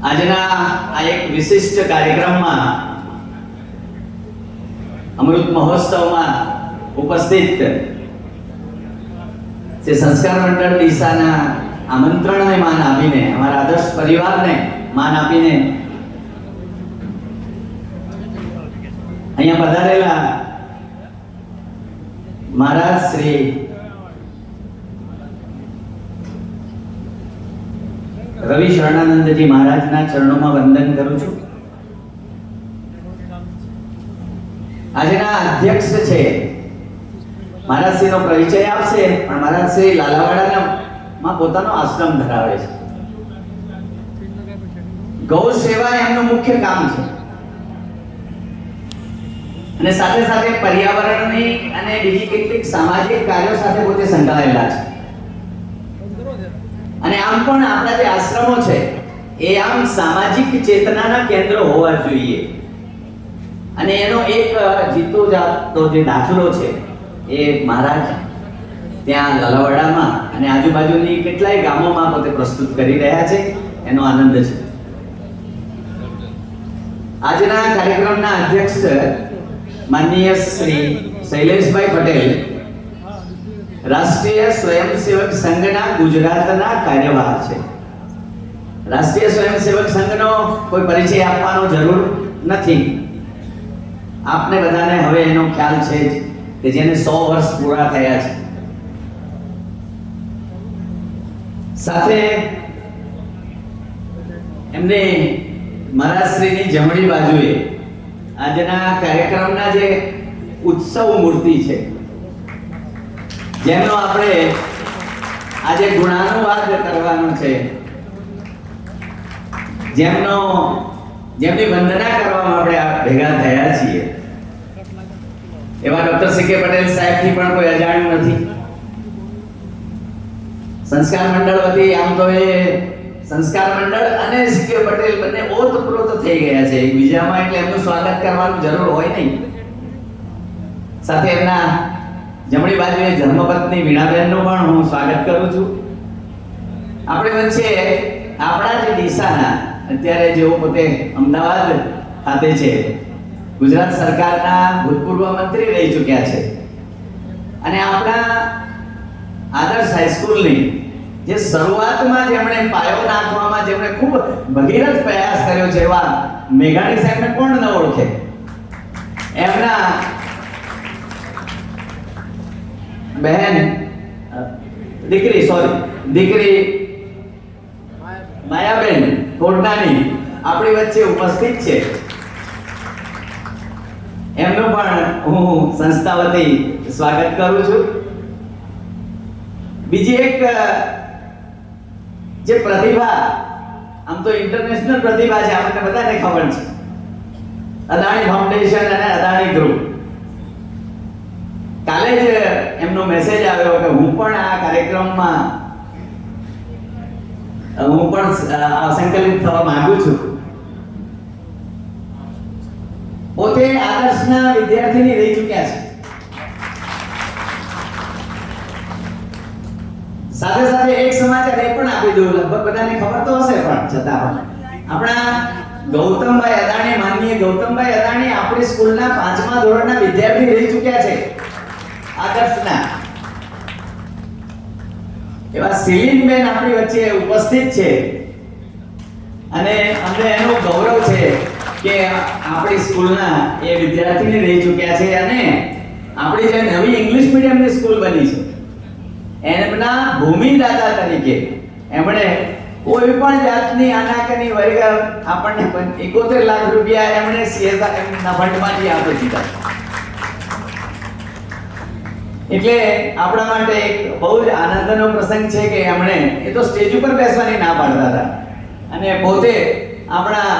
આજના આ એક વિશિષ્ટ કાર્યક્રમમાં અમૃત મહોત્સવમાં ઉપસ્થિત જે સંસ્કાર મંડળ ડીસાના આમંત્રણને માન આપીને, અમારા આદર્શ પરિવારને માન આપીને અહીંયા પધારેલા મહારાજ શ્રી રવિ શરણાનંદજી મહારાજના ચરણોમાં વંદન કરું છું. આજના અધ્યક્ષ છે મહારાજશ્રીનો પરિચય આપશે, પણ મહારાજશ્રી લાલાવાડામાં પોતાનો આશ્રમ ધરાવે છે. ગૌ સેવા એમનું મુખ્ય કામ છે અને સાથે સાથે પર્યાવરણની અને બીજી કેટલીક સામાજિક કાર્યો સાથે પોતે સંકળાયેલા છે. અને આમ પણ આપણા જે આશ્રમો છે એ આમ સામાજિક ચેતનાના કેન્દ્ર હોવા જોઈએ. અને એનો એક જીતો જાતો જે દાખલો છે એ મહારાજ ત્યાં લાલાવાડામાં અને આજુબાજુની કેટલાય ગામોમાં પોતે પ્રસ્તુત કરી રહ્યા છે. એનો આનંદ છે. આજના કાર્યક્રમના અધ્યક્ષ માનનીય શ્રી શૈલેષભાઈ પટેલ, રાષ્ટ્રીય સ્વયંસેવક સંઘના ગુજરાતના કાર્યવાહ છે. રાષ્ટ્રીય સ્વયંસેવક સંઘનો કોઈ પરિચય આપવાનો જરૂર નથી. આપને બધાને હવે એનો ખ્યાલ છે કે જેને 100 વર્ષ પૂરા થયા છે. સાથે એમને મહારાજશ્રીની જમણી બાજુએ આજના કાર્યક્રમના જે ઉત્સવ મૂર્તિ છે, જેમનો આપણે આજે ગુણાનુવાદ કરવાનો છે, જેમની વંદના કરવામાં આપણે ભેગા થયા છીએ, એવા ડોક્ટર સી કે પટેલ સાહેબથી પણ કોઈ અજાણ નથી. સંસ્કાર મંડળ વતી આમ તો એ સંસ્કાર મંડળ અને સી કે પટેલ બંને ઓતપ્રોત થઈ ગયા છે એકબીજામાં, એટલે એમનું સ્વાગત કરવાની જરૂર હોય નહીં. સાથે એમના જમણી બાજુએ ધર્મપત્ની વીણાબેનનું પણ હું સ્વાગત કરું છું. આપણે વચ્ચે આપણા જે ડીસાના અત્યારે જેઓ પોતે અમદાવાદ ખાતે છે, ગુજરાત સરકારના ભૂતપૂર્વ મંત્રી રહી ચૂક્યા છે અને આપણા આદર્શ હાઈસ્કૂલની જે શરૂઆતમાં જેમણે પાયો નાખવામાં જેમણે ખૂબ ભગીરથ પ્રયાસ કર્યો છે એવા મેઘાણી સાહેબને કોણ ન ઓળખે. એમના બહેન દીકરી માયાબેન કોટનાની આપણી વચ્ચે ઉપસ્થિત છે. એમનું પણ હું સંસ્થા વતી સ્વાગત કરું છું. બીજી એક જે પ્રતિભા, આમ તો ઇન્ટરનેશનલ પ્રતિભા છે, આપણને બધાને ખબર છે, અદાણી ફાઉન્ડેશન અને અદાણી ગ્રુપ. કાલે જ એમનો મેસેજ આવ્યો કે હું પણ આ કાર્યક્રમમાં સંકલિત થવા માંગુ છું. પોતે આદર્શના વિદ્યાર્થીની રહી ચૂક્યા છે. સાથે સાથે એક સમાચાર એ પણ આપી દઉં, લગભગ બધાને ખબર તો હશે, પણ છતાં આપણા ગૌતમભાઈ અદાણી, માનનીય ગૌતમભાઈ અદાણી આપણી સ્કૂલના 5મા ધોરણના વિદ્યાર્થી રહી ચૂક્યા છે આદર્શના. એવા શિલીનબેન આપણી વચ્ચે ઉપસ્થિત છે અને અમને એનું ગૌરવ છે કે આપણી સ્કૂલના એ વિદ્યાર્થીને રહી ચૂક્યા છે અને આપણી જે નવી ઇંગ્લિશ મીડિયમની સ્કૂલ બની છે એમના ભૂમિદાતા તરીકે એમણે કોઈ પણ જાતની આનાકાની વગર આપણને 71 લાખ રૂપિયા એમણે સીએસઆરના ફંડમાંથી આપી દીધા. એટલે આપણા માટે એક બહુ જ આનંદનો પ્રસંગ છે કે એમણે, એ તો સ્ટેજ ઉપર બેસવાની ના પાડતા હતા અને પોતે આપણા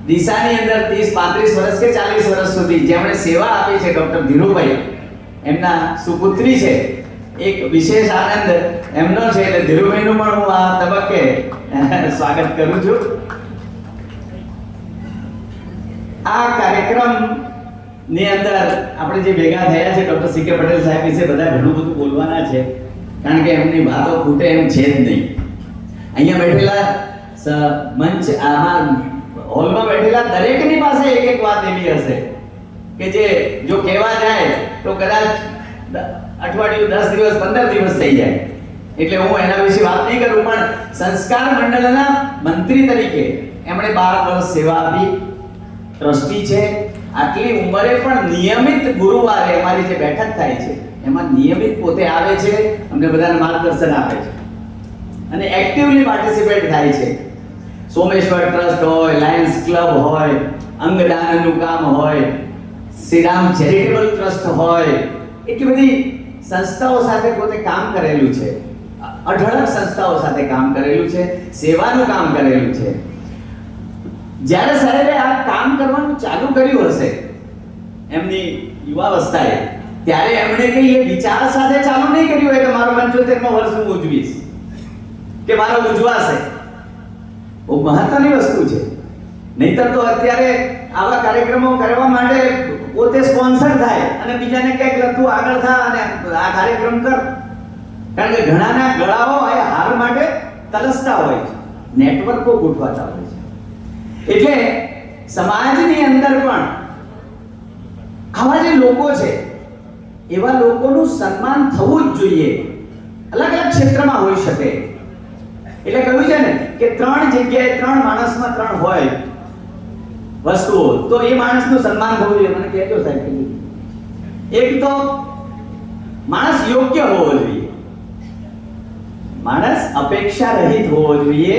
ડીસાની અંદર 30-35 વર્ષ કે 40 વર્ષ સુધી જેમણે સેવા આપી છે, ડોક્ટર ધીરુભાઈ એમના સુપુત્રી છે. એક વિશેષ આનંદ એમનો છે, એટલે ધીરુભાઈનું પણ હું આ તબક્કે સ્વાગત કરું છું. આ કાર્યક્રમ ની અંદર આપણે જે ભેગા થયા છે, ડોક્ટર સી કે પટેલ સાહેબ વિશે બધા ઘણું બધું બોલવાના છે, કારણ કે એમની વાતો ખૂટે એમ છે જ નહીં. અહીંયા બેઠેલા મંચ આમાં હોલમાં બેઠેલા દરેકની પાસે એક એક વાત એવી હશે કે જે જો કહેવા જાય તો કદાચ અઠવાડિયું 10 દિવસ 15 દિવસ થઈ જાય. એટલે હું એના વિશે વાત નહીં કરું, પણ સંસ્કાર મંડળના મંત્રી તરીકે એમણે 12 વર્ષ સેવા આપી, ટ્રસ્ટી છે. આટલી ઉંમરે પણ નિયમિત ગુરુવારે અમારી જે બેઠક થાય છે એમાં નિયમિત પોતે આવે છે, અમને બધાને માર્ગદર્શન આપે છે અને એક્ટિવલી પાર્ટિસિપેટ થાય છે. સોમેશ્વર ટ્રસ્ટ હોય, લાયન્સ ક્લબ હોય, અંગદાનનું કામ હોય, શ્રીરામ ચેરિટેબલ ટ્રસ્ટ હોય, એટલી બધી સંસ્થાઓ સાથે પોતે કામ કરેલું છે. અઢળક સંસ્થાઓ સાથે કામ કરેલું છે, સેવાનું કામ કરેલું છે. જ્યારે સાહેબે આ કામ કરવાનું ચાલુ કર્યું હશે એમની યુવાવસ્થાએ, ત્યારે એમણે કઈ એ વિચાર સાથે ચાલુ નહીં કર્યું હોય કે મારો 75મો વર્ષ હું ઉજવીશ કે મારો ઉજવાશે. બહુ મહત્વની વસ્તુ છે. નહીતર તો અત્યારે આવા કાર્યક્રમો કરવા માટે પોતે સ્પોન્સર થાય અને બીજાને કહે કે તું આગળ થા અને આ કાર્યક્રમ કર. કારણ કે ઘણાના ગળાઓ એ હાર માટે તલસતા હોય છે, નેટવર્કો ગોઠવાતા હોય છે. એટલે સમાજની અંદર પણ આવા જે લોકો છે એવા લોકોનું સન્માન થવું જ જોઈએ. અલગ અલગ ક્ષેત્રમાં હોઈ શકે. એટલે કહ્યું છે ને કે 3 જગ્યાએ 3 માણસમાં 3 હોય વસ્તુઓ, તો એ માણસનું સન્માન થવું જોઈએ. મને કહેજો સાહેબ. એક તો માણસ યોગ્ય હોવો જોઈએ, માણસ અપેક્ષા રહિત હોવો જોઈએ,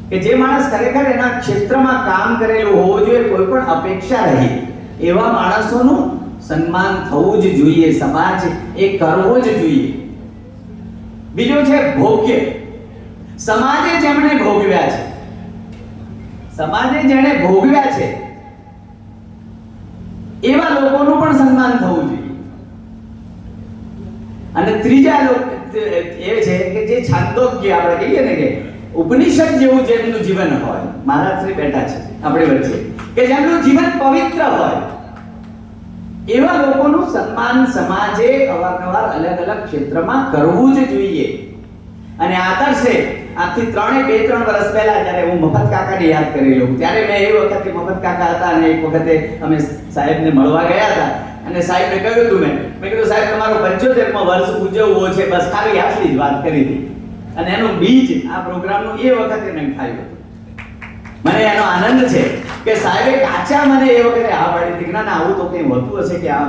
કે જે માણસ ખરેખર એના ક્ષેત્રમાં કામ કરેલું હોવો જોઈએ, કોઈ પણ અપેક્ષા રહિત એવા માણસોનું સન્માન થવું જ જોઈએ. સમાજ એ કરવો જ જોઈએ. બીજું છે ભોગ્ય. સમાજે જેમણે ભોગવ્યા છે, સમાજે જેણે ભોગવ્યા છે એવા લોકોનું પણ સન્માન થવું જોઈએ. અને ત્રીજા લોકો એ છે કે જે છાંદોગ્ય આપણે કહીએ ને કે ઉપનિષદ જેવું જેમનું જીવન હોય, મહારાજ શ્રી બેઠા છે આપણી વચ્ચે, કે જેમનું જીવન પવિત્ર હોય એવા લોકોનું સન્માન સમાજે અવારનવાર અલગ અલગ ક્ષેત્રમાં કરવું જ જોઈએ. અને આદર્શે આજથી 2-3 વર્ષ પહેલા જ્યારે હું મફત કાકાને યાદ કરી લઉં, ત્યારે મેં એ વખતે મફત કાકા હતા અને એક વખતે અમે સાહેબને મળવા ગયા હતા અને સાહેબને કહ્યું હતું, મેં કીધું સાહેબ તમારો 75મો વર્ષ ઉજવવો છે, બસ ખાલી આટલી જ વાત કરી હતી. અને એનું બીજ આ પ્રોગ્રામનું એ વખતે નંખાયું. મને એનો આનંદ છે કે સાહેબે કાચા મને એ વખતે આ પાડી હતી કે ના આવું તો કંઈ હોતું હશે કે આ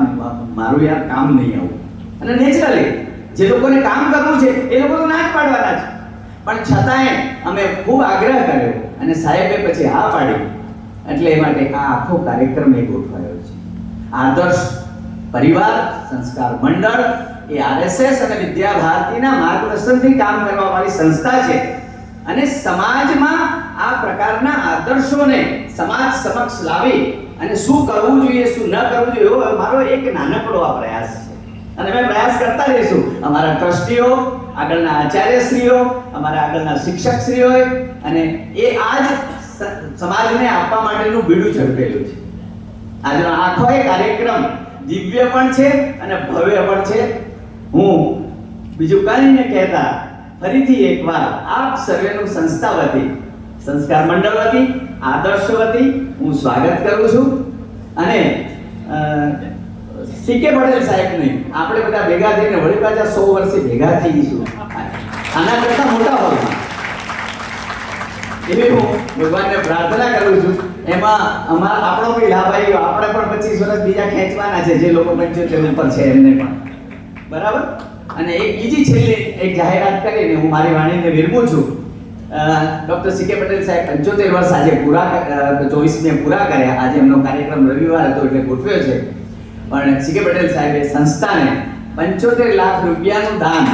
મારું યાર કામ નહીં આવું. અને નેચરલી જે લોકોને કામ કરવું છે એ લોકો તો ના જ પાડવાના છે, પણ છતાંય અમે ખૂબ આગ્રહ કર્યો અને સાહેબે પછી હા પાડી. એટલે એ માટે આ આખો કાર્યક્રમ એ ગોઠવાયો છે. આદર્શ પરિવાર સંસ્કાર મંડળ એ આરએસએસ અને વિદ્યા ભારતીના માર્ગદર્શનથી કામ કરવા વાળી સંસ્થા છે અને સમાજમાં આ પ્રકારના આદર્શોને સમાજ સમક્ષ લાવી અને શું કરવું જોઈએ શું ન કરવું જોઈએ એવો મારો એક નાનકડો આ પ્રયાસ છે. અને અમે પ્રયાસ કરતા રહીશું. અમારા ટ્રસ્ટીઓ, આગળના આચાર્યશ્રીઓ, અમારા આગળના શિક્ષકશ્રીઓ અને એ આજ સમાજને આપવા માટેનું બીડું ઝડપેલું છે. આજનો આખો એ કાર્યક્રમ દિવ્ય પણ છે અને ભવ્ય પણ છે. હું બીજું કંઈ ન કહેતા ફરીથી એકવાર આપ સર્વેનું સંસ્થા વતી, સંસ્કાર મંડળ વતી, આદર્શ વતી હું સ્વાગત કરું છું. અને સીકે પટેલ સાહેબને આપણે બધા ભેગા થઈને વળી પાછા 100 વર્ષે ભેગા થઈ જઈશું આના કરતા મોટા હોલમાં. એવી હું ભગવાનને પ્રાર્થના કરું છું. એમાં આપણો કોઈ લાભ આવ્યો, આપણે પણ 25 વર્ષ બીજા ખેંચવાના છે જે લોકો 75 ઉપર છે એમને પણ. બરાબર. અને એક બીજી છેલ્લી એક જાહેરાત કરીને હું મારી વાણીને વિરમું છું. ડોક્ટર સીકે પટેલ સાહેબ 75 વર્ષ આજે પૂરા 24મે પૂરા કર્યા. આજે એમનો કાર્યક્રમ રવિવાર હતો એટલે ગોઠવ્યો છે. પણ સીકે પટેલ સાહેબે સંસ્થાને 75 લાખ રૂપિયાનું દાન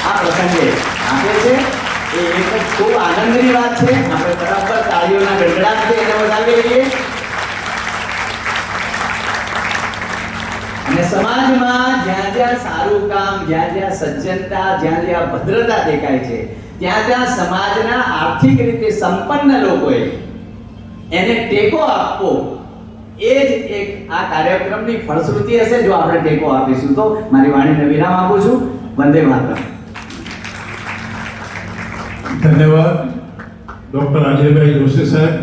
આ પ્રસંગે આપે છે. એ એક ખૂબ આનંદની વાત છે. આપણે બરાબર તાળીઓના ગડગડાટથી એને વધાવી લઈએ. અને સમાજમાં જ્યાં જ્યાં સારું કામ, જ્યાં જ્યાં સજ્જનતા, જ્યાં જ્યાં ભદ્રતા દેખાય છે ત્યાં ત્યાં સમાજના આર્થિક રીતે સંપન્ન લોકોએ એને ટેકો આપવો એ જ એક આ કાર્યક્રમની ફળશ્રુતિ હશે. જો આપણે ટેકો આપીશું તો. મારી વાણીને વિરામ આપું છું. વંદે માતરમ. ધન્યવાદ. ડૉક્ટર અજયભાઈ જોશી સાહેબ,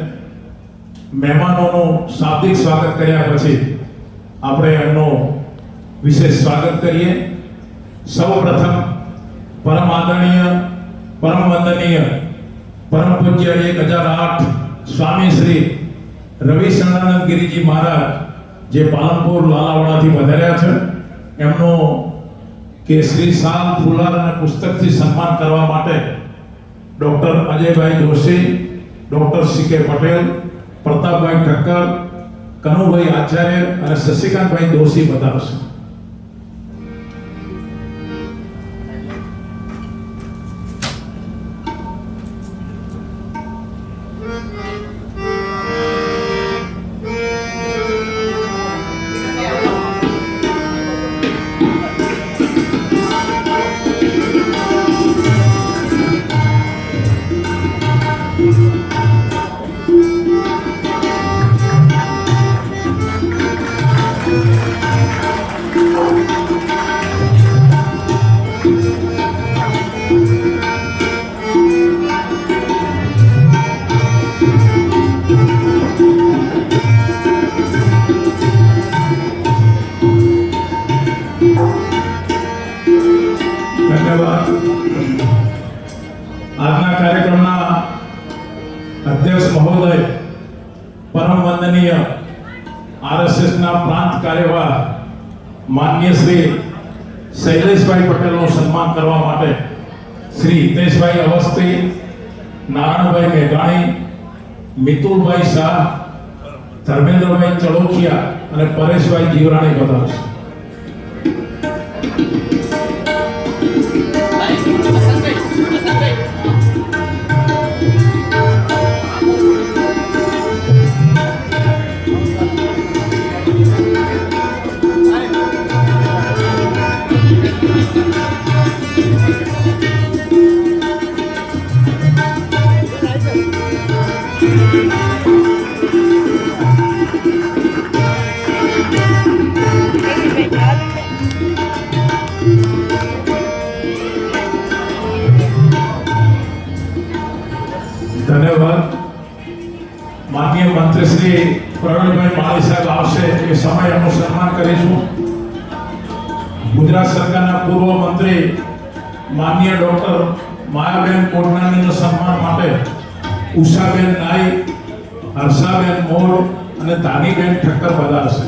મહેમાનોનું શાબ્દિક સ્વાગત કર્યા પછી આપણે એમનું વિશેષ સ્વાગત કરીએ. સૌ પ્રથમ પરમ આદરણીય, પરમ વંદનીય, પરમ પૂજ્ય 1008 સ્વામી શ્રી રવિ શરણાનંદ ગિરિજી મહારાજ જે પાલનપુર લાલાવાડાથી પધાર્યા છે, એમનું કેસરી શાલ, ફુલાર અને પુસ્તકથી સન્માન કરવા માટે ડૉક્ટર અજયભાઈ જોશી, ડૉક્ટર સી.કે. પટેલ, પ્રતાપભાઈ ઠક્કર, કનુભાઈ આચાર્ય અને શશિકાંતભાઈ દોશી બતાવશે. ધન્યવાદ. આજના કાર્યક્રમના અધ્યક્ષ મહોદય, પરમ વંદનીય આરએસએસના પ્રાંત કાર્યવાહ માનનીય શ્રી શૈલેષભાઈ પટેલનું સન્માન કરવા માટે શ્રી હિતેશભાઈ અવસ્થી, નારાયણભાઈ મેઘાણી, મિતુલભાઈ શાહ, ધર્મેન્દ્રભાઈ ચળોખિયા અને પરેશભાઈ જીવરાણી બતાવશે. ધન્યવાદ. માનનીય મંત્રી શ્રી પ્રવીણભાઈ માળી સાહેબ આવશે એ સમય એમનું સન્માન કરીશું. ગુજરાત સરકારના પૂર્વ મંત્રી માનનીય ડૉક્ટર માયાબેન કોટનાનીનું સન્માન માટે ઉષાબેન નાઈ, હર્ષાબેન મોર અને ધાનીબેન ઠક્કર પધારશે.